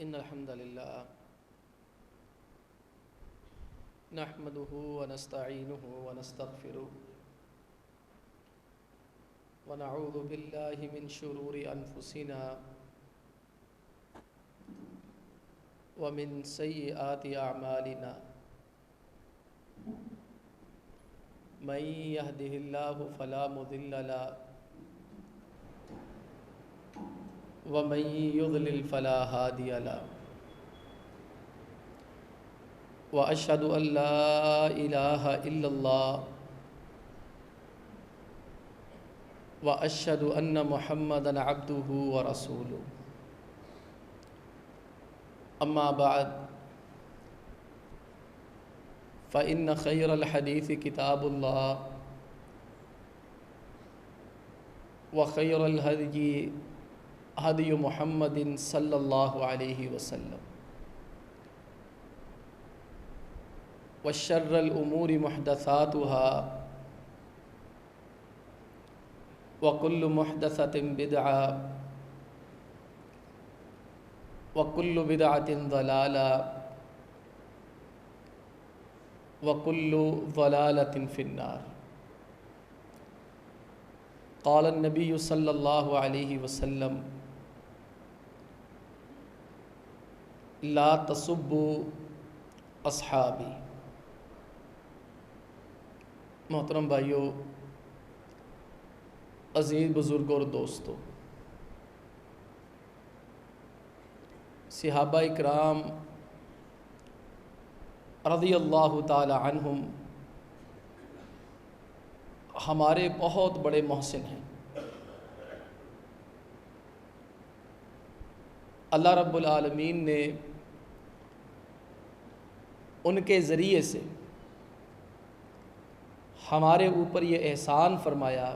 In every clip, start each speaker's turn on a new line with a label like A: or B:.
A: إن الحمد لله نحمده ونستعينه ونستغفره ونعوذ بالله من شرور أنفسنا ومن سيئات أعمالنا من يهده الله فلا مضل له ومن يضلل فلا هادي له وأشهد أن لا إله إلا الله وأشهد أن محمدًا عبده ورسوله أما بعد فإن خير الحديث كتاب الله وخير الهدي هدي محمد صلى الله عليه وسلم وشر الأمور محدثاتها وكل محدثة بدعة وكل بدعة ضلالة وكل ضلالة في النار قال النبي صلى الله عليه وسلم لا تسبوا اصحابی۔ محترم بھائیو، عزیز بزرگوں اور دوستو، صحابہ اکرام رضی اللہ تعالی عنہم ہمارے بہت بڑے محسن ہیں۔ اللہ رب العالمین نے ان کے ذریعے سے ہمارے اوپر یہ احسان فرمایا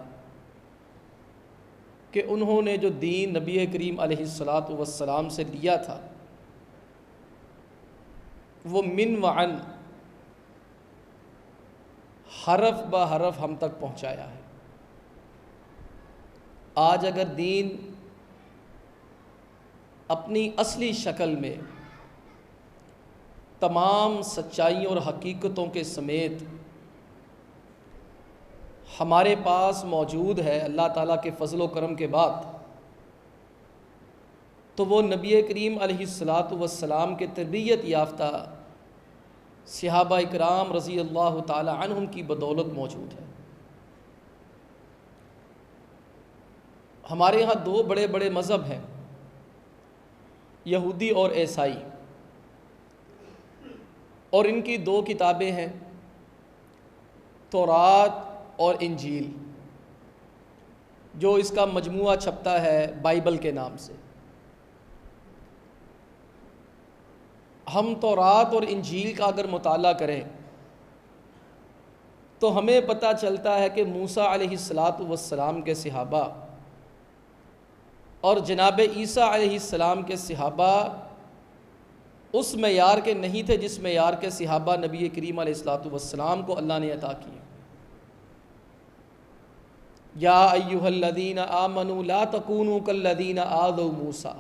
A: کہ انہوں نے جو دین نبی کریم علیہ الصلاۃ سے لیا تھا وہ من وعن حرف بہ حرف ہم تک پہنچایا ہے۔ آج اگر دین اپنی اصلی شکل میں تمام سچائیوں اور حقیقتوں کے سمیت ہمارے پاس موجود ہے اللہ تعالیٰ کے فضل و کرم کے بعد، تو وہ نبی کریم علیہ السلام کے تربیت یافتہ صحابہ اکرام رضی اللہ تعالی عنہم کی بدولت موجود ہے۔ ہمارے ہاں دو بڑے بڑے مذہب ہیں، یہودی اور عیسائی، اور ان کی دو کتابیں ہیں، تورات اور انجیل، جو اس کا مجموعہ چھپتا ہے بائبل کے نام سے۔ ہم تورات اور انجیل کا اگر مطالعہ کریں تو ہمیں پتہ چلتا ہے کہ موسیٰ علیہ السلام کے صحابہ اور جناب عیسیٰ علیہ السلام کے صحابہ اس معیار کے نہیں تھے جس معیار کے صحابہ نبی کریم علیہ السلام کو اللہ نے عطا کیے۔ یا ایھا الذین آمنوا لا تکونوا کالذین آذوا موسیٰ،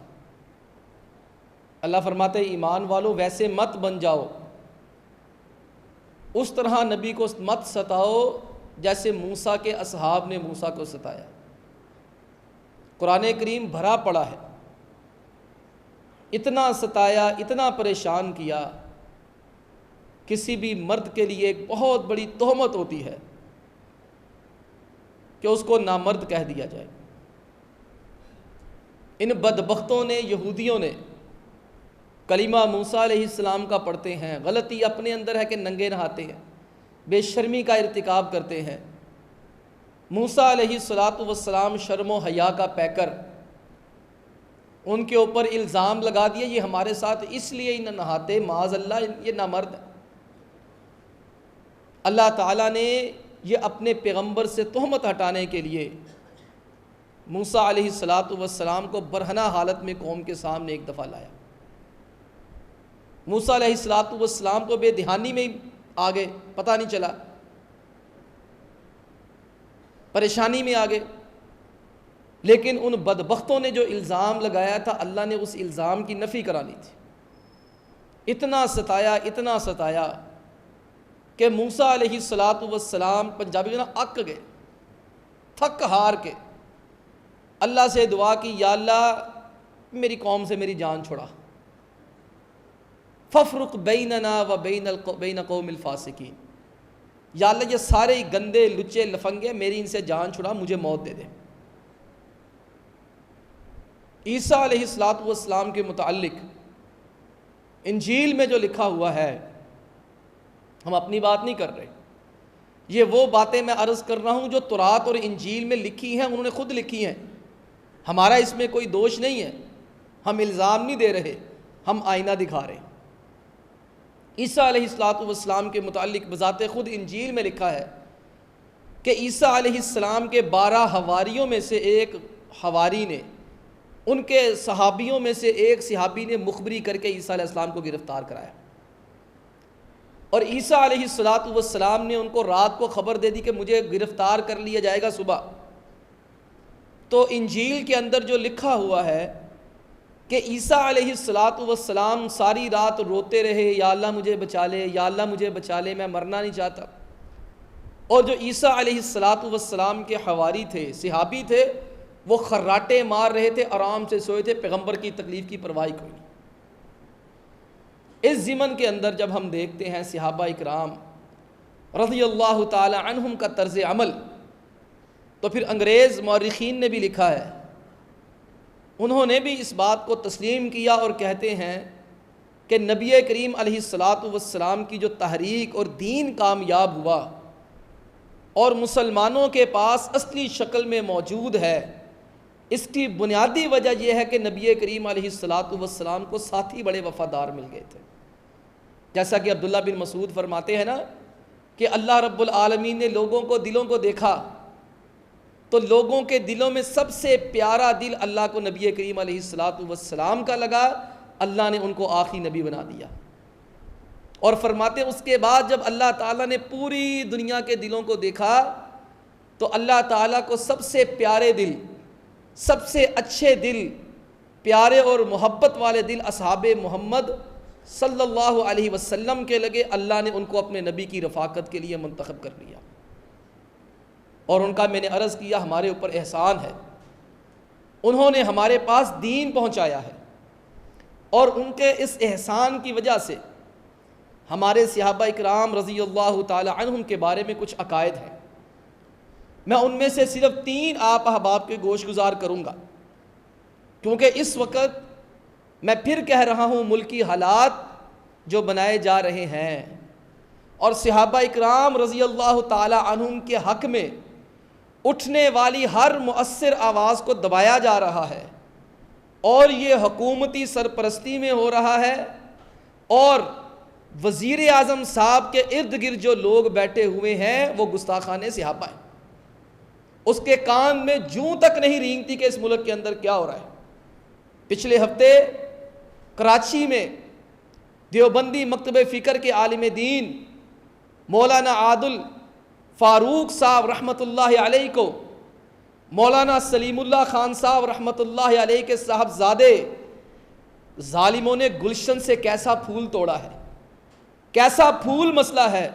A: اللہ فرماتے ہیں ایمان والو ویسے مت بن جاؤ، اس طرح نبی کو مت ستاؤ جیسے موسیٰ کے اصحاب نے موسیٰ کو ستایا۔ قرآن کریم بھرا پڑا ہے، اتنا ستایا، اتنا پریشان کیا۔ کسی بھی مرد کے لیے ایک بہت بڑی تہمت ہوتی ہے کہ اس کو نامرد کہہ دیا جائے۔ ان بدبختوں نے، یہودیوں نے کلمہ موسیٰ علیہ السلام کا پڑھتے ہیں، غلطی اپنے اندر ہے کہ ننگے نہاتے ہیں، بے شرمی کا ارتکاب کرتے ہیں۔ موسیٰ علیہ السلام شرم و حیا کا پیکر، ان کے اوپر الزام لگا دیا یہ ہمارے ساتھ اس لیے ہی نہ نہاتے، معاذ اللہ یہ نامرد ہے۔ اللہ تعالیٰ نے یہ اپنے پیغمبر سے تہمت ہٹانے کے لیے موسیٰ علیہ السلام کو برہنہ حالت میں قوم کے سامنے ایک دفعہ لایا۔ موسیٰ علیہ السلام کو بے دہانی میں آگے پتہ نہیں چلا، پریشانی میں آگے، لیکن ان بدبختوں نے جو الزام لگایا تھا اللہ نے اس الزام کی نفی کرانی تھی۔ اتنا ستایا کہ موسیٰ علیہ السلام پنجابی جو نا اک گئے، تھک ہار کے اللہ سے دعا کی، یا اللہ میری قوم سے میری جان چھڑا، فَافْرُقْ بَيْنَنَا وَبَيْنَ قَوْمِ الْفَاسِقِينَ، یا اللہ یہ سارے گندے لچے لفنگے میری ان سے جان چھڑا، مجھے موت دے دے۔ عیسیٰ علیہ السلام کے متعلق انجیل میں جو لکھا ہوا ہے، ہم اپنی بات نہیں کر رہے، یہ وہ باتیں میں عرض کر رہا ہوں جو تورات اور انجیل میں لکھی ہیں، انہوں نے خود لکھی ہیں، ہمارا اس میں کوئی دوش نہیں ہے، ہم الزام نہیں دے رہے، ہم آئینہ دکھا رہے ہیں۔ عیسیٰ علیہ السلام کے متعلق بذات خود انجیل میں لکھا ہے کہ عیسیٰ علیہ السلام کے 12 حواریوں میں سے ایک حواری نے، ان کے صحابیوں میں سے ایک صحابی نے مخبری کر کے عیسیٰ علیہ السلام کو گرفتار کرایا، اور عیسیٰ علیہ السلام نے ان کو رات کو خبر دے دی کہ مجھے گرفتار کر لیا جائے گا صبح۔ تو انجیل کے اندر جو لکھا ہوا ہے کہ عیسیٰ علیہ السلام ساری رات روتے رہے، یا اللہ مجھے بچا لے، یا اللہ مجھے بچا لے، میں مرنا نہیں چاہتا۔ اور جو عیسیٰ علیہ السلام کے حواری تھے، صحابی تھے، وہ خراٹے مار رہے تھے، آرام سے سوئے تھے، پیغمبر کی تکلیف کی پرواہ کوئی نہیں۔ اس ضمن کے اندر جب ہم دیکھتے ہیں صحابہ اکرام رضی اللہ تعالی عنہم کا طرز عمل، تو پھر انگریز مورخین نے بھی لکھا ہے، انہوں نے بھی اس بات کو تسلیم کیا اور کہتے ہیں کہ نبی کریم علیہ السلام کی جو تحریک اور دین کامیاب ہوا اور مسلمانوں کے پاس اصلی شکل میں موجود ہے، اس کی بنیادی وجہ یہ ہے کہ نبی کریم علیہ السلام کو ساتھی بڑے وفادار مل گئے تھے۔ جیسا کہ عبداللہ بن مسعود فرماتے ہیں نا کہ اللہ رب العالمین نے لوگوں کو دلوں کو دیکھا تو لوگوں کے دلوں میں سب سے پیارا دل اللہ کو نبی کریم علیہ السلام کا لگا، اللہ نے ان کو آخری نبی بنا دیا۔ اور فرماتے ہیں اس کے بعد جب اللہ تعالیٰ نے پوری دنیا کے دلوں کو دیکھا تو اللہ تعالیٰ کو سب سے پیارے دل، سب سے اچھے دل، پیارے اور محبت والے دل اصحاب محمد صلی اللہ علیہ وسلم کے لگے، اللہ نے ان کو اپنے نبی کی رفاقت کے لیے منتخب کر لیا۔ اور ان کا میں نے عرض کیا ہمارے اوپر احسان ہے، انہوں نے ہمارے پاس دین پہنچایا ہے، اور ان کے اس احسان کی وجہ سے ہمارے صحابہ اکرام رضی اللہ تعالی عنہم کے بارے میں کچھ عقائد ہیں، میں ان میں سے صرف 3 آپ احباب کے گوش گزار کروں گا، کیونکہ اس وقت میں پھر کہہ رہا ہوں ملکی حالات جو بنائے جا رہے ہیں اور صحابہ اکرام رضی اللہ تعالی عنہم کے حق میں اٹھنے والی ہر مؤثر آواز کو دبایا جا رہا ہے، اور یہ حکومتی سرپرستی میں ہو رہا ہے، اور وزیر اعظم صاحب کے ارد گرد جو لوگ بیٹھے ہوئے ہیں وہ گستاخان صحابہ ہیں، اس کے کان میں جوں تک نہیں رینگتی کہ اس ملک کے اندر کیا ہو رہا ہے۔ پچھلے ہفتے کراچی میں دیوبندی مکتب فکر کے عالم دین مولانا عادل فاروق صاحب رحمۃ اللہ علیہ کو مولانا سلیم اللہ خان صاحب رحمۃ اللہ علیہ کے صاحبزادے ظالموں نے گلشن سے کیسا پھول توڑا ہے، کیسا پھول مسئلہ ہے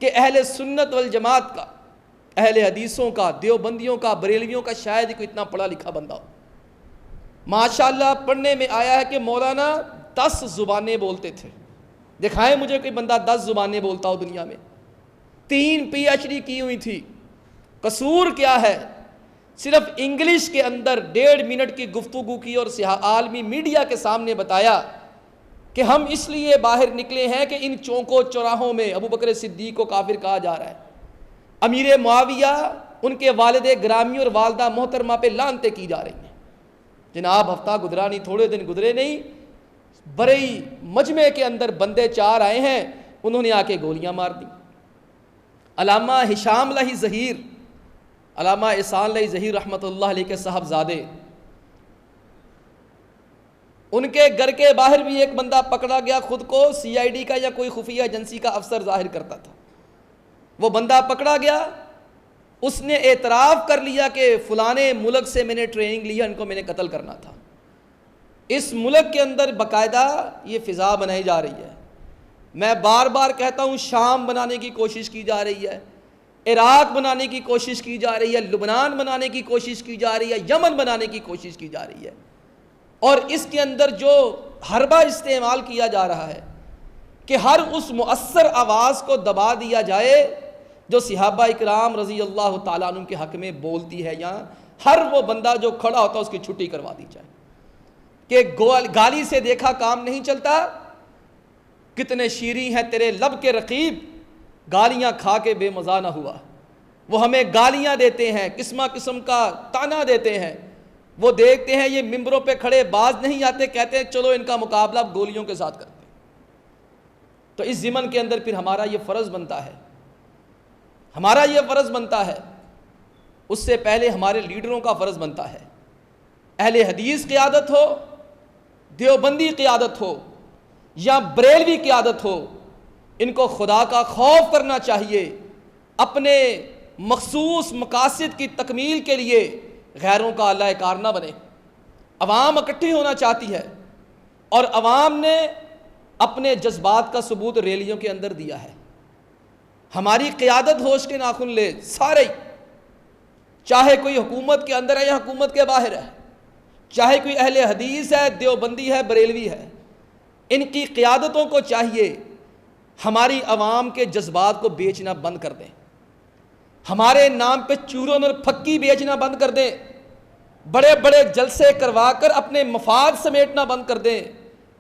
A: کہ اہل سنت والجماعت کا، اہل حدیثوں کا، دیوبندیوں کا، بریلویوں کا شاید ہی کوئی اتنا پڑھا لکھا بندہ ہو۔ ماشاءاللہ پڑھنے میں آیا ہے کہ مولانا 10 زبانیں بولتے تھے، دکھائیں مجھے کوئی بندہ 10 زبانیں بولتا ہو دنیا میں۔ 3 PhD کی ہوئی تھی، قصور کیا ہے؟ صرف انگلش کے اندر 1.5 منٹ کی گفتگو کی اور عالمی میڈیا کے سامنے بتایا کہ ہم اس لیے باہر نکلے ہیں کہ ان چوکوں چوراہوں میں ابو بکر صدیق کو کافر کہا جا رہا ہے، امیر معاویہ، ان کے والد گرامی اور والدہ محترمہ پہ لعنتیں کی جا رہی ہیں۔ جناب ہفتہ گزرا نہیں، تھوڑے دن گزرے نہیں، بڑی مجمع کے اندر بندے 4 آئے ہیں، انہوں نے آ کے گولیاں مار دی۔ علامہ ہشام لہی ظہیر، علامہ احسان لہی ظہیر رحمۃ اللہ علیہ کے صاحبزادے، ان کے گھر کے باہر بھی ایک بندہ پکڑا گیا، خود کو CID کا یا کوئی خفیہ ایجنسی کا افسر ظاہر کرتا تھا، وہ بندہ پکڑا گیا، اس نے اعتراف کر لیا کہ فلانے ملک سے میں نے ٹریننگ لیا، ان کو میں نے قتل کرنا تھا۔ اس ملک کے اندر باقاعدہ یہ فضا بنائی جا رہی ہے۔ میں بار بار کہتا ہوں، شام بنانے کی کوشش کی جا رہی ہے، عراق بنانے کی کوشش کی جا رہی ہے، لبنان بنانے کی کوشش کی جا رہی ہے، یمن بنانے کی کوشش کی جا رہی ہے، اور اس کے اندر جو حربہ استعمال کیا جا رہا ہے کہ ہر اس مؤثر آواز کو دبا دیا جائے جو صحابہ اکرام رضی اللہ تعالیٰ عنہ کے حق میں بولتی ہے، یا ہر وہ بندہ جو کھڑا ہوتا ہے اس کی چھٹی کروا دی جائے کہ گالی سے دیکھا کام نہیں چلتا، کتنے شیریں ہیں تیرے لب کے رقیب، گالیاں کھا کے بے مزہ نہ ہوا۔ وہ ہمیں گالیاں دیتے ہیں، قسمہ قسم کا تانا دیتے ہیں، وہ دیکھتے ہیں یہ ممبروں پہ کھڑے باز نہیں آتے، کہتے ہیں چلو ان کا مقابلہ گولیوں کے ساتھ کرتے ہیں۔ تو اس ضمن کے اندر پھر ہمارا یہ فرض بنتا ہے، ہمارا یہ فرض بنتا ہے، اس سے پہلے ہمارے لیڈروں کا فرض بنتا ہے، اہل حدیث قیادت ہو، دیوبندی قیادت ہو یا بریلوی قیادت ہو، ان کو خدا کا خوف کرنا چاہیے، اپنے مخصوص مقاصد کی تکمیل کے لیے غیروں کا اللہ کار نہ بنے۔ عوام اکٹھی ہونا چاہتی ہے اور عوام نے اپنے جذبات کا ثبوت ریلیوں کے اندر دیا ہے۔ ہماری قیادت ہوش کے ناخن لے سارے، چاہے کوئی حکومت کے اندر ہے یا حکومت کے باہر ہے، چاہے کوئی اہل حدیث ہے، دیوبندی ہے، بریلوی ہے، ان کی قیادتوں کو چاہیے ہماری عوام کے جذبات کو بیچنا بند کر دیں، ہمارے نام پہ چورن اور پھکی بیچنا بند کر دیں، بڑے بڑے جلسے کروا کر اپنے مفاد سمیٹنا بند کر دیں،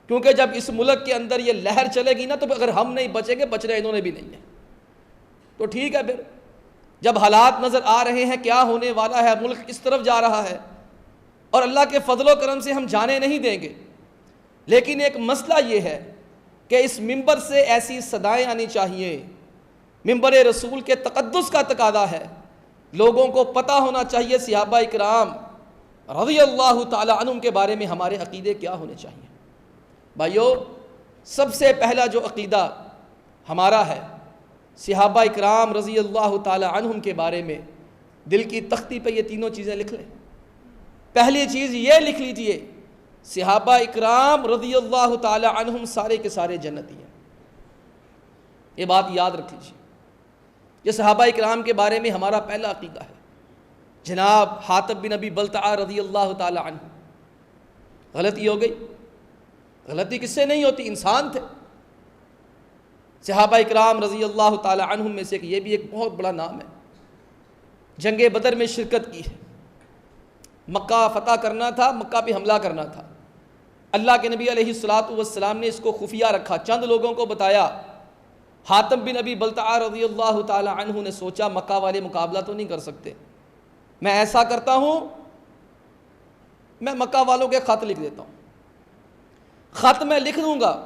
A: کیونکہ جب اس ملک کے اندر یہ لہر چلے گی نا تو اگر ہم نہیں بچیں گے، بچنا انہوں نے بھی نہیں ہے۔ تو ٹھیک ہے، پھر جب حالات نظر آ رہے ہیں کیا ہونے والا ہے، ملک کس طرف جا رہا ہے، اور اللہ کے فضل و کرم سے ہم جانے نہیں دیں گے، لیکن ایک مسئلہ یہ ہے کہ اس منبر سے ایسی صدائیں آنی چاہیے، منبر رسول کے تقدس کا تقاضا ہے، لوگوں کو پتہ ہونا چاہیے صحابہ اکرام رضی اللہ تعالی عنہم کے بارے میں ہمارے عقیدے کیا ہونے چاہیے۔ بھائیو، سب سے پہلا جو عقیدہ ہمارا ہے صحابہ اکرام رضی اللہ تعالی عنہم کے بارے میں، دل کی تختی پہ یہ تینوں چیزیں لکھ لیں۔ پہلی چیز یہ لکھ لیجئے، صحابہ اکرام رضی اللہ تعالی عنہم سارے کے سارے جنتی ہیں، یہ بات یاد رکھ لیجئے۔ یہ صحابہ اکرام کے بارے میں ہمارا پہلا عقیدہ ہے۔ جناب حاتب بن ابی بلتعہ رضی اللہ تعالی عنہ، غلطی ہو گئی، غلطی کس سے نہیں ہوتی، انسان تھے۔ صحابہ اکرام رضی اللہ تعالی عنہم میں سے یہ بھی ایک بہت بڑا نام ہے، جنگ بدر میں شرکت کی ہے، مکہ فتح کرنا تھا، مکہ پہ حملہ کرنا تھا، اللہ کے نبی علیہ الصلوۃ والسلام نے اس کو خفیہ رکھا، چند لوگوں کو بتایا۔ حاتم بن ابی بلتعہ رضی اللہ تعالی عنہ نے سوچا مکہ والے مقابلہ تو نہیں کر سکتے، میں ایسا کرتا ہوں، میں مکہ والوں کے خط لکھ دیتا ہوں، خط میں لکھ دوں گا،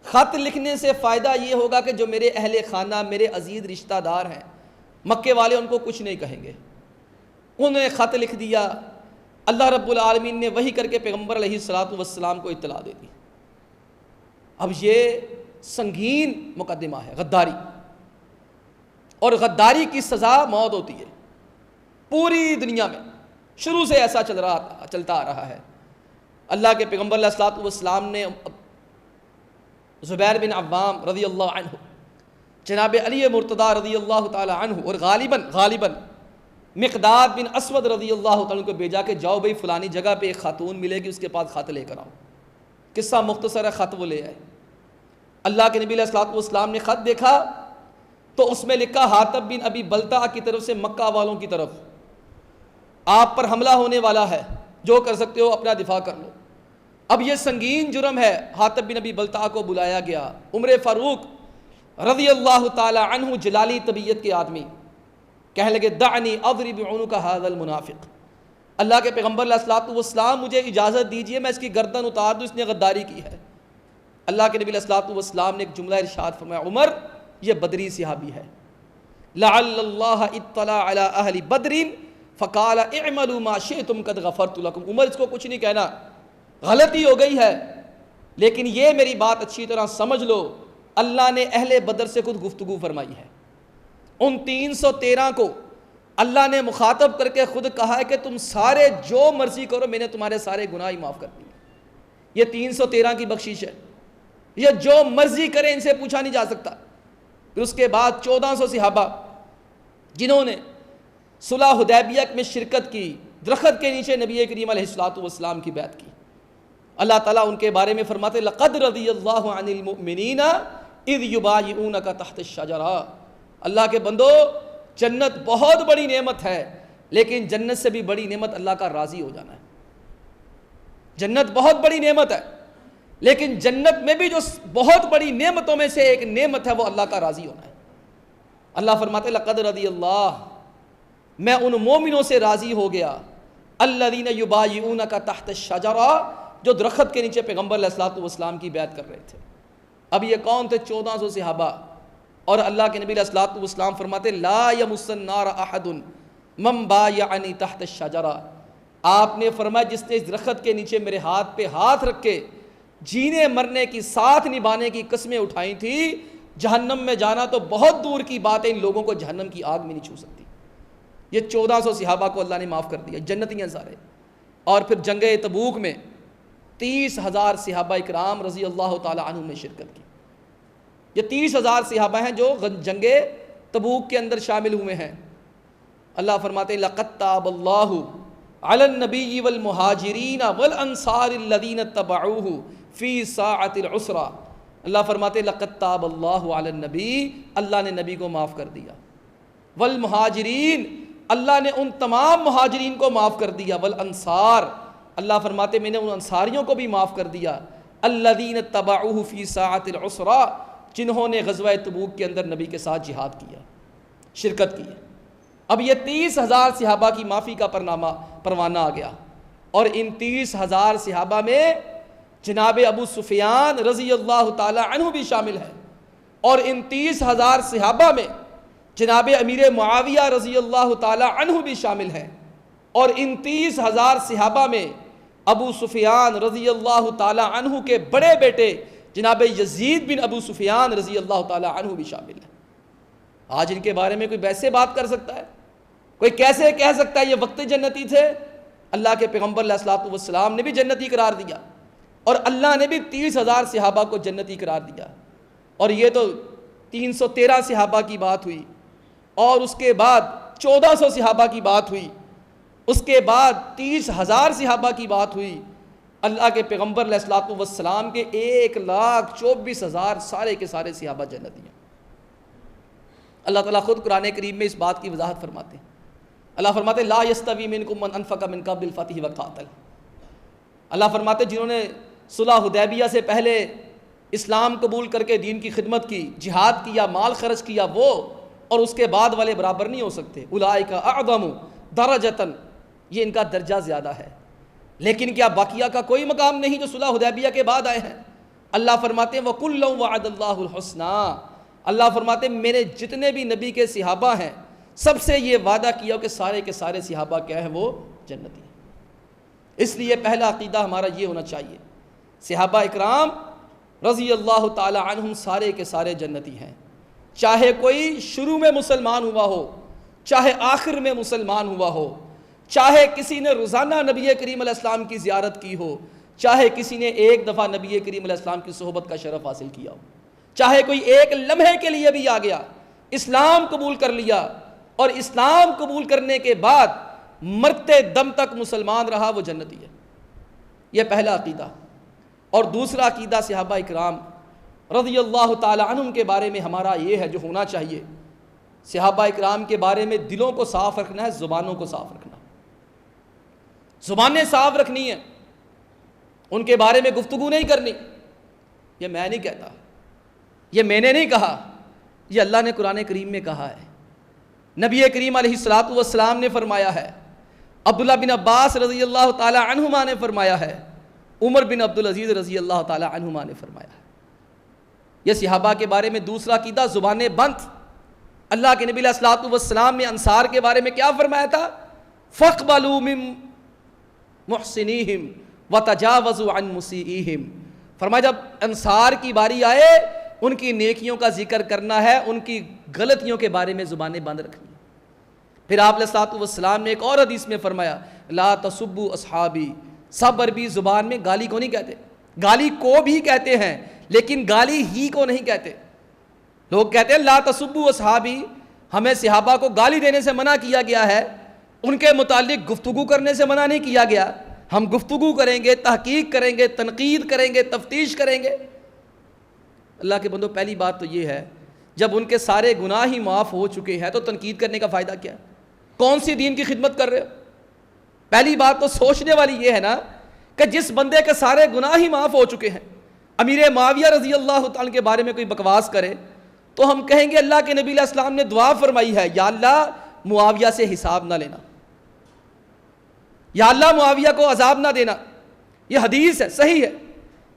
A: خط لکھنے سے فائدہ یہ ہوگا کہ جو میرے اہل خانہ، میرے عزیز رشتہ دار ہیں، مکے والے ان کو کچھ نہیں کہیں گے۔ انہوں نے خط لکھ دیا، اللہ رب العالمین نے وحی کر کے پیغمبر علیہ الصلوۃ والسلام کو اطلاع دے دی۔ اب یہ سنگین مقدمہ ہے، غداری، اور غداری کی سزا موت ہوتی ہے پوری دنیا میں، شروع سے ایسا چلتا آ رہا ہے۔ اللہ کے پیغمبر علیہ الصلوۃ والسلام نے زبیر بن عوام رضی اللہ عنہ، جناب علی مرتضیٰ رضی اللہ تعالی عنہ، اور غالباً مقداد بن اسود رضی اللہ تعالیٰ کو بھیجا کہ جاؤ بھائی فلانی جگہ پہ ایک خاتون ملے گی، اس کے پاس خط لے کر آؤ۔ قصہ مختصر ہے، خط وہ لے آئے۔ اللہ کے نبی علیہ الصلوۃ والسلام نے خط دیکھا تو اس میں لکھا حاتب بن ابی بلتعہ کی طرف سے مکہ والوں کی طرف، آپ پر حملہ ہونے والا ہے، جو کر سکتے ہو اپنا دفاع کر لو۔ اب یہ سنگین جرم ہے، حاتب بن ابی بلتعہ کو بلایا گیا۔ عمر فاروق رضی اللہ تعالی عنہ، جلالی طبیعت کے آدمی، کہنے لگے دعنی اضرب عنق ھذا المنافق، اللہ کے پیغمبر علیہ الصلوۃ والسلام مجھے اجازت دیجئے میں اس کی گردن اتار دوں، اس نے غداری کی ہے۔ اللہ کے نبی علیہ الصلوۃ والسلام نے ایک جملہ ارشاد فرمایا، عمر یہ بدری صحابی ہے، لعل اللہ اطلع علی اہل بدر فقال اعملوا ما شئتم قد غفرت لكم، عمر اس کو کچھ نہیں کہنا، غلطی ہو گئی ہے، لیکن یہ میری بات اچھی طرح سمجھ لو، اللہ نے اہل بدر سے خود گفتگو فرمائی ہے، ان 313 کو اللہ نے مخاطب کر کے خود کہا ہے کہ تم سارے جو مرضی کرو، میں نے تمہارے سارے گناہ ہی معاف کر دیے۔ یہ 313 کی بخشش ہے، یہ جو مرضی کریں ان سے پوچھا نہیں جا سکتا۔ پھر اس کے بعد 1400 صحابہ جنہوں نے صلح حدیبیہ میں شرکت کی، درخت کے نیچے نبی کریم علیہ الصلوۃ والسلام کی بیعت کی، اللہ تعالیٰ ان کے بارے میں فرماتے لقد رضی اللہ عن المؤمنین اذ یبایعونک تحت الشجرہ، اللہ کے بندو جنت بہت بڑی نعمت ہے، لیکن جنت سے بھی بڑی نعمت اللہ کا راضی ہو جانا ہے۔ جنت بہت بڑی نعمت ہے، لیکن جنت میں بھی جو بہت بڑی نعمتوں میں سے ایک نعمت ہے وہ اللہ کا راضی ہونا ہے۔ اللہ فرماتے لقد رضی اللہ، میں ان مومنوں سے راضی ہو گیا، الذین یبایعونک تحت الشجرہ، جو درخت کے نیچے پیغمبر علیہ الصلوۃ والسلام کی بیعت کر رہے تھے۔ اب یہ کون تھے؟ 1400 صحابہ، اور اللہ کے نبی علیہ الصلوۃ والسلام فرماتے لا یمس النار احد من بایعنی تحت الشجرہ، آپ نے فرمایا جس نے اس درخت کے نیچے میرے ہاتھ پہ ہاتھ رکھ کے جینے مرنے کی ساتھ نبھانے کی قسمیں اٹھائی تھی، جہنم میں جانا تو بہت دور کی بات ہے، ان لوگوں کو جہنم کی آگ میں نہیں چھو سکتی۔ یہ 1400 صحابہ کو اللہ نے معاف کر دیا، جنتی ہیں سارے۔ اور پھر جنگ تبوک میں 30,000 صحابہ اکرام رضی اللہ تعالی عنہم نے شرکت کی۔ یہ 30,000 صحابہ ہیں جو جنگ تبوک کے اندر شامل ہوئے ہیں۔ اللہ فرماتے ہیں لقد تاب اللہ علی النبی والمہاجرین والانصار الذین اتبعوہ فی ساعۃ العسرہ، اللہ فرماتے ہیں لقد تاب اللہ علی النبی، اللہ نے نبی کو معاف کر دیا، والمہاجرین، اللہ نے ان تمام مہاجرین کو معاف کر دیا، والانصار، اللہ فرماتے میں نے ان انصاریوں کو بھی معاف کر دیا، الذین اتبعوہ فی ساعۃ العسرہ، جنہوں نے غزوہ تبوک کے اندر نبی کے ساتھ جہاد کیا، شرکت کی۔ اب یہ 30,000 صحابہ کی معافی کا پروانہ آ گیا، اور ان 30,000 صحابہ میں جناب ابو سفیان رضی اللہ تعالی عنہ بھی شامل ہے، اور ان 30,000 صحابہ میں جناب امیر معاویہ رضی اللہ تعالی عنہ بھی شامل ہیں، اور ان 30,000 صحابہ میں ابو سفیان رضی اللہ تعالی عنہ کے بڑے بیٹے جناب یزید بن ابو سفیان رضی اللہ تعالی عنہ بھی شامل ہیں۔ آج ان کے بارے میں کوئی ویسے بات کر سکتا ہے؟ کوئی کیسے کہہ سکتا ہے یہ وقت جنتی تھے؟ اللہ کے پیغمبر علیہ الصلوۃ والسلام نے بھی جنتی قرار دیا، اور اللہ نے بھی 30,000 صحابہ کو جنتی قرار دیا۔ اور یہ تو 313 صحابہ کی بات ہوئی، اور اس کے بعد 1400 صحابہ کی بات ہوئی، اس کے بعد 30,000 صحابہ کی بات ہوئی۔ اللہ کے پیغمبر علیہ الصلوۃ والسلام کے 1,24,000 سارے کے سارے صحابہ جنتی ہیں۔ اللہ تعالیٰ خود قرآن کریم میں اس بات کی وضاحت فرماتے ہیں۔ اللہ فرماتے ہیں لا یستوی منکم من انفق من قبل الفتح وقاتل، اللہ فرماتے جنہوں نے صلح حدیبیہ سے پہلے اسلام قبول کر کے دین کی خدمت کی، جہاد کیا، مال خرچ کیا، وہ اور اس کے بعد والے برابر نہیں ہو سکتے۔ اولئک اعظم درجۃ، یہ ان کا درجہ زیادہ ہے۔ لیکن کیا باقیہ کا کوئی مقام نہیں جو صلح حدیبیہ کے بعد آئے ہیں؟ اللہ فرماتے ہیں وَكُلًّا وَعَدَ اللَّهُ الْحُسْنَىٰ، اللہ فرماتے ہیں میرے جتنے بھی نبی کے صحابہ ہیں سب سے یہ وعدہ کیا کہ سارے کے سارے صحابہ کیا ہیں؟ وہ جنتی ہیں۔ اس لیے پہلا عقیدہ ہمارا یہ ہونا چاہیے، صحابہ اکرام رضی اللہ تعالی عنہم سارے کے سارے جنتی ہیں، چاہے کوئی شروع میں مسلمان ہوا ہو، چاہے آخر میں مسلمان ہوا ہو، چاہے کسی نے روزانہ نبی کریم علیہ السلام کی زیارت کی ہو، چاہے کسی نے ایک دفعہ نبی کریم علیہ السلام کی صحبت کا شرف حاصل کیا ہو، چاہے کوئی ایک لمحے کے لیے بھی آ گیا، اسلام قبول کر لیا، اور اسلام قبول کرنے کے بعد مرتے دم تک مسلمان رہا، وہ جنتی ہے۔ یہ پہلا عقیدہ۔ اور دوسرا عقیدہ صحابہ اکرام رضی اللہ تعالی عنہم کے بارے میں ہمارا یہ ہے جو ہونا چاہیے، صحابہ اکرام کے بارے میں دلوں کو صاف رکھنا ہے، زبانوں کو صاف رکھنا، زبانیں صاف رکھنی ہیں، ان کے بارے میں گفتگو نہیں کرنی۔ یہ میں نہیں کہتا، یہ میں نے نہیں کہا، یہ اللہ نے قرآن کریم میں کہا ہے، نبی کریم علیہ الصلوۃ والسلام نے فرمایا ہے، عبداللہ بن عباس رضی اللہ تعالی عنہما نے فرمایا ہے، عمر بن عبدالعزیز رضی اللہ تعالی عنہما نے فرمایا ہے۔ یہ صحابہ کے بارے میں دوسرا عقیدہ، زبانیں بند۔ اللہ کے نبی علیہ الصلوۃ والسلام نے انصار کے بارے میں کیا فرمایا تھا؟ فَاقْبَلُوا مِن مُحْسِنِيهِمْ وَتَجَاوَزُوا عَن مُسِيئِيهِمْ، فرمایا جب انصار کی باری آئے ان کی نیکیوں کا ذکر کرنا ہے، ان کی غلطیوں کے بارے میں زبانیں بند رکھنی ہے۔ پھر آپ علیہ الصلوۃ والسلام نے ایک اور حدیث میں فرمایا لا تسبوا اصحابی. سب عربی زبان میں گالی کو نہیں کہتے, گالی کو بھی کہتے ہیں لیکن گالی ہی کو نہیں کہتے. لوگ کہتے ہیں لا تسبوا اصحابی, ہمیں صحابہ کو گالی دینے سے منع کیا گیا ہے, ان کے متعلق گفتگو کرنے سے منع نہیں کیا گیا. ہم گفتگو کریں گے, تحقیق کریں گے, تنقید کریں گے, تفتیش کریں گے. اللہ کے بندو, پہلی بات تو یہ ہے جب ان کے سارے گناہ ہی معاف ہو چکے ہیں تو تنقید کرنے کا فائدہ کیا ہے؟ کون سی دین کی خدمت کر رہے ہو؟ پہلی بات تو سوچنے والی یہ ہے نا کہ جس بندے کے سارے گناہ ہی معاف ہو چکے ہیں, امیر معاویہ رضی اللہ تعالیٰ کے بارے میں کوئی بکواس کرے تو ہم کہیں گے اللہ کے نبی علیہ السلام نے دعا فرمائی ہے یا اللہ معاویہ سے حساب نہ لینا, یا اللہ معاویہ کو عذاب نہ دینا. یہ حدیث ہے, صحیح ہے.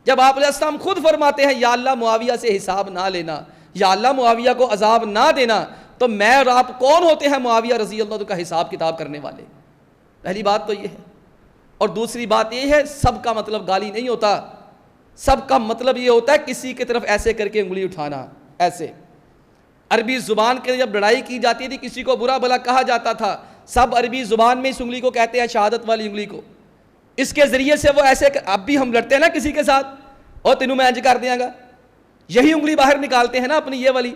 A: جب آپ علیہ السلام خود فرماتے ہیں یا اللہ معاویہ سے حساب نہ لینا, یا اللہ معاویہ کو عذاب نہ دینا, تو میں اور آپ کون ہوتے ہیں معاویہ رضی اللہ عنہ کا حساب کتاب کرنے والے؟ پہلی بات تو یہ ہے. اور دوسری بات یہ ہے سب کا مطلب گالی نہیں ہوتا, سب کا مطلب یہ ہوتا ہے کسی کی طرف ایسے کر کے انگلی اٹھانا. ایسے عربی زبان کے جب لڑائی کی جاتی تھی کسی کو برا بھلا کہا جاتا تھا, سب عربی زبان میں اس انگلی کو کہتے ہیں شہادت والی انگلی کو. اس کے ذریعے سے وہ ایسے, اب بھی ہم لڑتے ہیں نا کسی کے ساتھ, اور تینوں میں انج کر دیا گا, یہی انگلی باہر نکالتے ہیں نا اپنی یہ والی,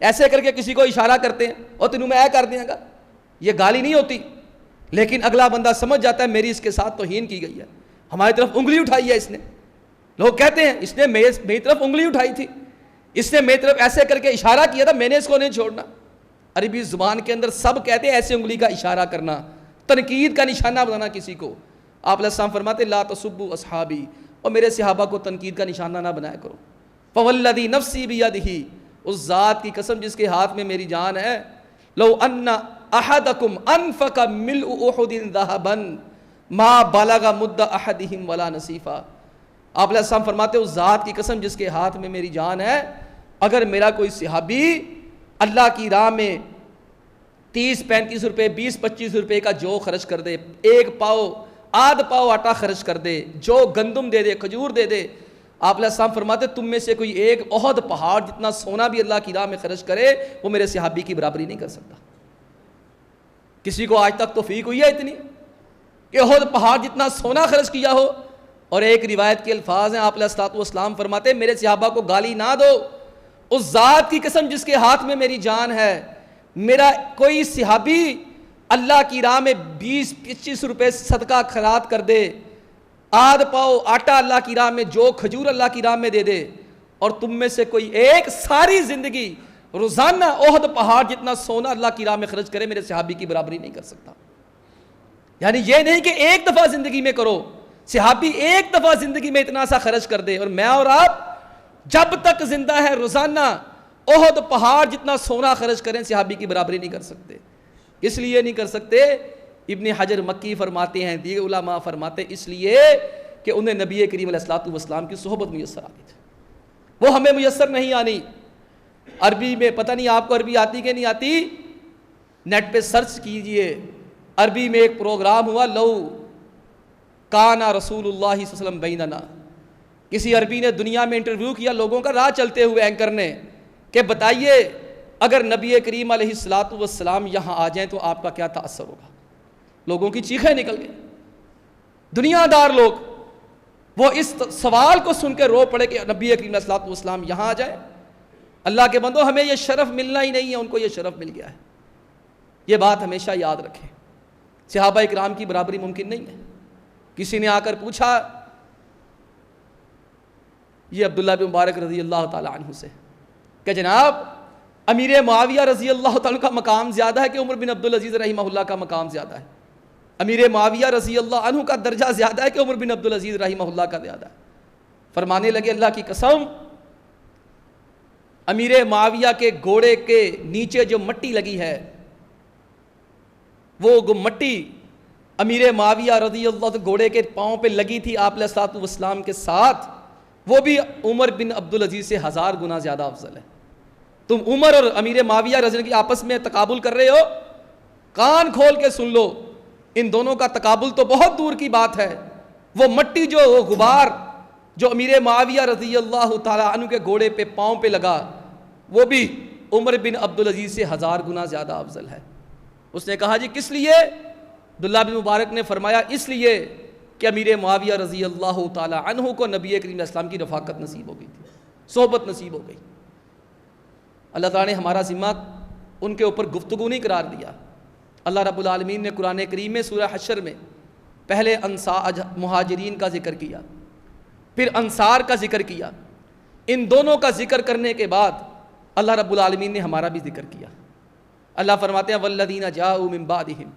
A: ایسے کر کے کسی کو اشارہ کرتے ہیں اور تینوں میں کر دیا گا. یہ گالی نہیں ہوتی, لیکن اگلا بندہ سمجھ جاتا ہے میری اس کے ساتھ توہین کی گئی ہے, ہماری طرف انگلی اٹھائی ہے اس نے. لوگ کہتے ہیں اس نے میری طرف انگلی اٹھائی تھی, اس نے میری طرف ایسے کر کے اشارہ کیا تھا, میں نے اس کو نہیں چھوڑنا. عربی زبان کے اندر سب کہتے ہیں ایسے انگلی کا اشارہ کرنا, تنقید کا نشانہ بنانا کسی کو. آپ علیہ السلام فرماتے لا تسبوا اصحابی, اور میرے صحابہ کو تنقید کا نشانہ نہ بنایا کرو. فوالذی نفسی بیدہ, اس ذات کی قسم جس کے ہاتھ میں میری جان ہے, لو ان احدکم انفق ملء احد ذهبا ما بلغ مد احدہم ولا نصیفا. آپ علیہ السلام فرماتے اس ذات کی قسم جس کے ہاتھ میں میری جان ہے, اگر میرا کوئی صحابی اللہ کی راہ میں 30-35 روپے 20-25 روپے کا جو خرچ کر دے, ایک پاؤ آدھ پاؤ آٹا خرچ کر دے, جو گندم دے دے, کھجور دے دے, آپ علیہ السلام فرماتے تم میں سے کوئی ایک احد پہاڑ جتنا سونا بھی اللہ کی راہ میں خرچ کرے وہ میرے صحابی کی برابری نہیں کر سکتا. کسی کو آج تک توفیق ہوئی ہے اتنی کہ احد پہاڑ جتنا سونا خرچ کیا ہو؟ اور ایک روایت کے الفاظ ہیں, آپ علیہ الصلوۃ والسلام فرماتے میرے صحابہ کو گالی نہ دو, اس ذات کی قسم جس کے ہاتھ میں میری جان ہے, میرا کوئی صحابی اللہ کی راہ میں 20-25 روپے صدقہ خیرات کر دے, آدھ پاؤ آٹا اللہ کی راہ میں, جو کھجور اللہ کی راہ میں دے دے, اور تم میں سے کوئی ایک ساری زندگی روزانہ احد پہاڑ جتنا سونا اللہ کی راہ میں خرچ کرے, میرے صحابی کی برابری نہیں کر سکتا. یعنی یہ نہیں کہ ایک دفعہ زندگی میں کرو, صحابی ایک دفعہ زندگی میں اتنا سا خرچ کر دے, اور میں اور آپ جب تک زندہ ہے روزانہ احد پہاڑ جتنا سونا خرچ کریں, صحابی کی برابری نہیں کر سکتے. اس لیے نہیں کر سکتے, ابن حجر مکی فرماتے ہیں, دیگر علماء فرماتے اس لیے کہ انہیں نبی کریم علیہ الصلوۃ والسلام کی صحبت میسر آتی تھی, وہ ہمیں میسر نہیں آنی. عربی میں پتہ نہیں آپ کو عربی آتی کہ نہیں آتی, نیٹ پہ سرچ کیجئے, عربی میں ایک پروگرام ہوا لو کانا رسول اللہ صلی اللہ علیہ وسلم بیننا. کسی عربی نے دنیا میں انٹرویو کیا لوگوں کا, راہ چلتے ہوئے اینکر نے, کہ بتائیے اگر نبی کریم علیہ الصلوۃ والسلام یہاں آ جائیں تو آپ کا کیا تاثر ہوگا. لوگوں کی چیخیں نکل گئی, دنیا دار لوگ وہ اس سوال کو سن کے رو پڑے کہ نبی کریم علیہ الصلوۃ والسلام یہاں آ جائیں. اللہ کے بندو ہمیں یہ شرف ملنا ہی نہیں ہے, ان کو یہ شرف مل گیا ہے. یہ بات ہمیشہ یاد رکھیں, صحابہ اکرام کی برابری ممکن نہیں ہے. کسی نے آ کر پوچھا یہ عبداللہ بن مبارک رضی اللہ تعالی عنہ سے کہ جناب امیر معاویہ رضی اللہ تعالیٰ کا مقام زیادہ ہے کہ عمر بن عبدالعزیز رحمہ اللہ کا مقام زیادہ ہے؟ امیر معاویہ رضی اللہ عنہ کا درجہ زیادہ ہے کہ عمر بن عبدالعزیز رحمہ اللہ کا زیادہ ہے؟ فرمانے لگے اللہ کی قسم, امیر معاویہ کے گھوڑے کے نیچے جو مٹی لگی ہے وہ مٹی امیر معاویہ رضی اللہ عنہ گھوڑے کے پاؤں پہ لگی تھی آپ علیہ الصلوۃ والسلام کے ساتھ, وہ بھی عمر بن عبدالعزیز سے 1000 گنا زیادہ افضل ہے. تم عمر اور امیر معاویہ رضی اللہ کی آپس میں تقابل کر رہے ہو, کان کھول کے سن لو, ان دونوں کا تقابل تو بہت دور کی بات ہے. وہ مٹی جو وہ غبار جو امیر معاویہ رضی اللہ تعالیٰ عنہ کے گھوڑے پہ پاؤں پہ لگا, وہ بھی عمر بن عبدالعزیز سے 1000 گنا زیادہ افضل ہے. اس نے کہا جی کس لیے؟ عبداللہ بن مبارک نے فرمایا اس لیے کہ امیر معاویہ رضی اللہ تعالی عنہ کو نبی کریم علیہ السلام کی رفاقت نصیب ہو گئی تھی، صحبت نصیب ہو گئی۔ اللہ تعالیٰ نے ہمارا ذمہ ان کے اوپر گفتگو نہیں قرار دیا۔ اللہ رب العالمین نے قرآن کریم میں سورہ حشر میں پہلے مہاجرین کا ذکر کیا، پھر انصار کا ذکر کیا۔ ان دونوں کا ذکر کرنے کے بعد اللہ رب العالمین نے ہمارا بھی ذکر کیا۔ اللہ فرماتے ہیں والذین جاءوا من بعدہم،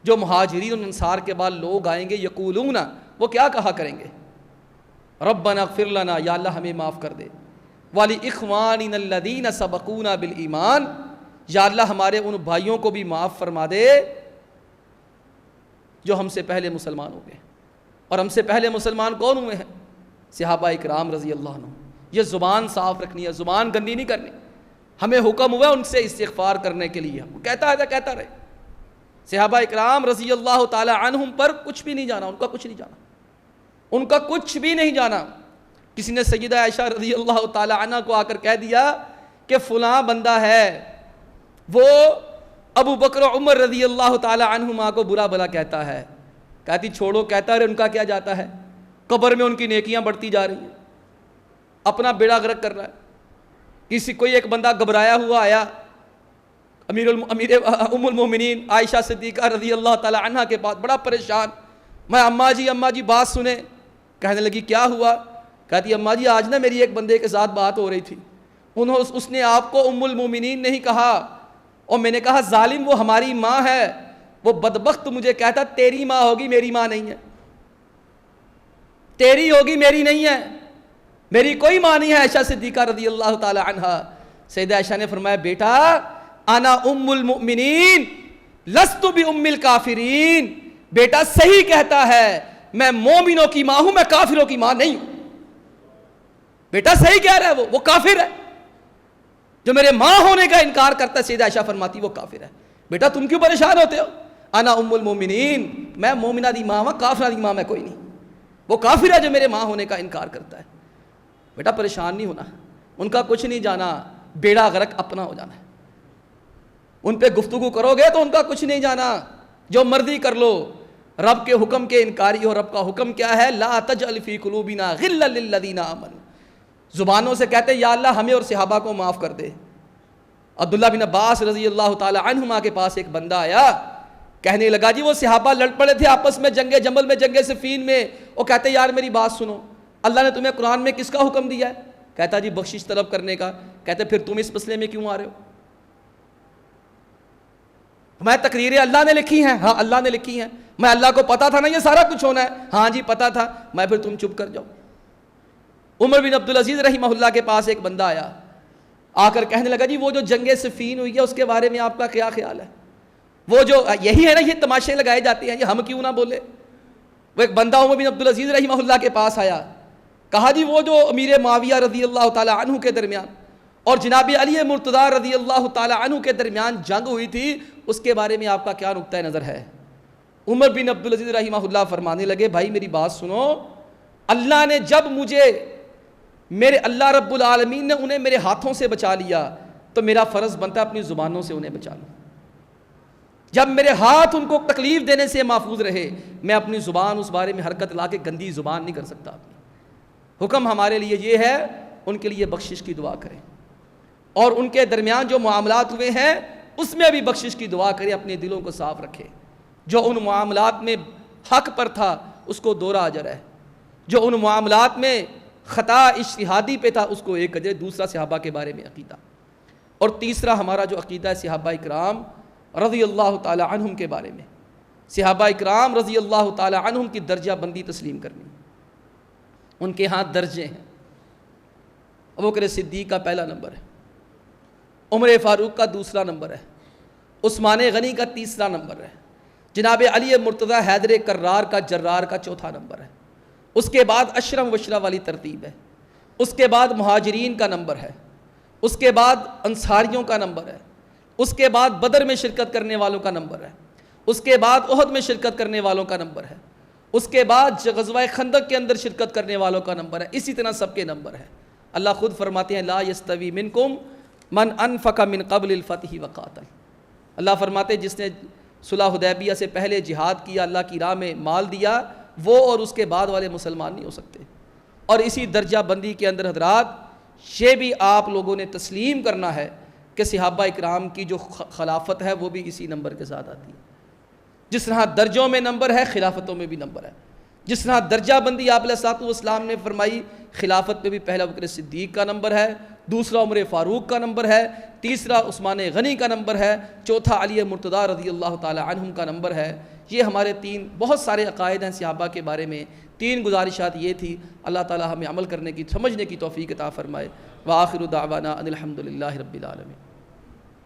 A: جو مہاجرین اور انصار کے بعد لوگ آئیں گے، یقولون، وہ کیا کہا کریں گے؟ ربنا اغفر لنا، یا اللہ ہمیں معاف کر دے، وَلِإِخْوَانِنَا الَّذِينَ سَبَقُونَا بِالْإِيمَانِ، یا اللہ ہمارے ان بھائیوں کو بھی معاف فرما دے جو ہم سے پہلے مسلمان ہو گئے۔ اور ہم سے پہلے مسلمان کون ہوئے ہیں؟ صحابہ اکرام رضی اللہ عنہ۔ یہ زبان صاف رکھنی ہے، زبان گندی نہیں کرنی۔ ہمیں حکم ہوا ان سے استغفار کرنے کے لیے، وہ کہتا رہے۔ صحابہ اکرام رضی اللہ تعالی عنہم پر کچھ بھی نہیں جانا، ان کا کچھ نہیں جانا، ان کا کچھ بھی نہیں جانا۔ کسی نے سیدہ عائشہ رضی اللہ تعالی عنہ کو آ کر کہہ دیا کہ فلاں بندہ ہے وہ ابو بکر و عمر رضی اللہ تعالی عنہما کو برا بھلا کہتا ہے، کہتی چھوڑو، کہتا رہے، ان کا کیا جاتا ہے، قبر میں ان کی نیکیاں بڑھتی جا رہی ہیں، اپنا بیڑا غرق کر رہا ہے۔ کوئی ایک بندہ گھبرایا ہوا آیا امیر ام المومنین عائشہ صدیقہ رضی اللہ تعالی عنہ کے پاس، بڑا پریشان، میں اماں جی بات سنیں۔ کہنے لگی کیا ہوا؟ کہتی اماں جی آج نا میری ایک بندے کے ساتھ بات ہو رہی تھی، اس نے آپ کو ام المومنین نہیں کہا، اور میں نے کہا ظالم وہ ہماری ماں ہے، وہ بدبخت مجھے کہتا تیری ماں ہوگی میری ماں نہیں ہے، تیری ہوگی میری نہیں ہے، میری کوئی ماں نہیں ہے عائشہ صدیقہ رضی اللہ تعالی عنہ۔ سیدہ عائشہ نے فرمایا بیٹا انا ام المؤمنین لست بام الکافرین، بیٹا صحیح کہتا ہے، میں مومنوں کی ماں ہوں، میں کافروں کی ماں نہیں ہوں۔ بیٹا صحیح کہہ رہا ہے، وہ کافر ہے، جو میرے ماں ہونے کا انکار کرتا ہے، سیدہ عائشہ فرماتی وہ کافر ہے۔ بیٹا تم کیوں پریشان ہوتے ہو؟ انا ام المؤمنین، میں مومنہ دی ماں ہوں، کافرہ دی ماں میں کوئی نہیں، وہ کافر ہے جو میرے ماں ہونے کا انکار کرتا ہے۔ بیٹا پریشان نہیں ہونا، ان کا کچھ نہیں جانا، بیڑا غرق اپنا ہو جانا ہے۔ ان پہ گفتگو کرو گے تو ان کا کچھ نہیں جانا، جو مرضی کر لو، رب کے حکم کے انکاری ہو۔ رب کا حکم کیا ہے؟ لا تجعل فی قلوبنا غلا للذین آمنوا، زبانوں سے کہتے یا اللہ ہمیں اور صحابہ کو معاف کر دے۔ عبداللہ بن عباس رضی اللہ تعالی عنہما کے پاس ایک بندہ آیا، کہنے لگا جی وہ صحابہ لڑ پڑے تھے آپس میں، جنگ جمل میں، جنگ صفین میں، وہ کہتے یار میری بات سنو، اللہ نے تمہیں قرآن میں کس کا حکم دیا ہے؟ کہتا جی بخشش طلب کرنے کا۔ کہتے پھر تم اس مسئلے میں کیوں آ رہے ہو؟ میں تقریریں اللہ نے لکھی ہیں، ہاں اللہ نے لکھی ہیں، میں اللہ کو پتا تھا نا یہ سارا کچھ ہونا ہے، ہاں جی پتا تھا، میں پھر تم چپ کر جاؤ۔ عمر بن عبدالعزیز رحمہ اللہ کے پاس ایک بندہ آیا، آ کر کہنے لگا جی وہ جو جنگ صفین ہوئی ہے اس کے بارے میں آپ کا کیا خیال ہے؟ وہ جو یہی ہے نا یہ تماشے لگائے جاتے ہیں، یہ ہم کیوں نہ بولے؟ وہ ایک بندہ عمر بن عبدالعزیز رحمہ اللہ کے پاس آیا، کہا جی وہ جو امیر معاویہ رضی اللہ تعالی عنہ کے درمیان اور جناب علی مرتضیٰ رضی اللہ تعالی عنہ کے درمیان جنگ ہوئی تھی، اس کے بارے میں آپ کا کیا نقطہ نظر ہے؟ عمر بن عبدالعزیز رحمہ اللہ فرمانے لگے بھائی میری بات سنو، اللہ نے جب مجھے میرے اللہ رب العالمین نے انہیں میرے ہاتھوں سے بچا لیا تو میرا فرض بنتا ہے اپنی زبانوں سے انہیں بچا لوں۔ جب میرے ہاتھ ان کو تکلیف دینے سے محفوظ رہے، میں اپنی زبان اس بارے میں حرکت لا کے گندی زبان نہیں کر سکتا۔ حکم ہمارے لیے یہ ہے ان کے لیے بخشش کی دعا کریں، اور ان کے درمیان جو معاملات ہوئے ہیں اس میں بھی بخشش کی دعا کریں، اپنے دلوں کو صاف رکھیں۔ جو ان معاملات میں حق پر تھا اس کو دوہرا اجر ہے، جو ان معاملات میں خطا اجتہادی پہ تھا اس کو ایک اجر۔ دوسرا صحابہ کے بارے میں عقیدہ، اور تیسرا ہمارا جو عقیدہ ہے صحابہ اکرام رضی اللہ تعالی عنہم کے بارے میں، صحابہ اکرام رضی اللہ تعالی عنہم کی درجہ بندی تسلیم کرنی۔ ان کے ہاں درجے ہیں، ابوبکر صدیق کا پہلا نمبر ہے، عمر فاروق کا دوسرا نمبر ہے، عثمان غنی کا تیسرا نمبر ہے، جناب علی مرتضیٰ حیدر کرار کا جرار کا چوتھا نمبر ہے، اس کے بعد اشرم وشرہ والی ترتیب ہے، اس کے بعد مہاجرین کا نمبر ہے، اس کے بعد انصاریوں کا نمبر ہے، اس کے بعد بدر میں شرکت کرنے والوں کا نمبر ہے، اس کے بعد احد میں شرکت کرنے والوں کا نمبر ہے، اس کے بعد غزوہ خندق کے اندر شرکت کرنے والوں کا نمبر ہے، اسی طرح سب کے نمبر ہے۔ اللہ خود فرماتے ہیں لا یستوی منکم من انفق من قبل الفتح وقاتل، اللہ فرماتے جس نے صلح حدیبیہ سے پہلے جہاد کیا، اللہ کی راہ میں مال دیا، وہ اور اس کے بعد والے مسلمان نہیں ہو سکتے۔ اور اسی درجہ بندی کے اندر حضرات یہ بھی آپ لوگوں نے تسلیم کرنا ہے کہ صحابہ اکرام کی جو خلافت ہے وہ بھی اسی نمبر کے ساتھ آتی ہے۔ جس طرح درجوں میں نمبر ہے، خلافتوں میں بھی نمبر ہے۔ جس طرح درجہ بندی آپ علیہ الصلوۃ والسلام نے فرمائی، خلافت میں بھی پہلا بکر صدیق کا نمبر ہے، دوسرا عمر فاروق کا نمبر ہے، تیسرا عثمان غنی کا نمبر ہے، چوتھا علی مرتضیٰ رضی اللہ تعالی عنہم کا نمبر ہے۔ یہ ہمارے تین بہت سارے عقائد ہیں صحابہ کے بارے میں، تین گزارشات یہ تھی۔ اللہ تعالی ہمیں عمل کرنے کی، سمجھنے کی توفیق عطا فرمائے۔ وآخر دعوانا ان الحمد للہ رب العالمین۔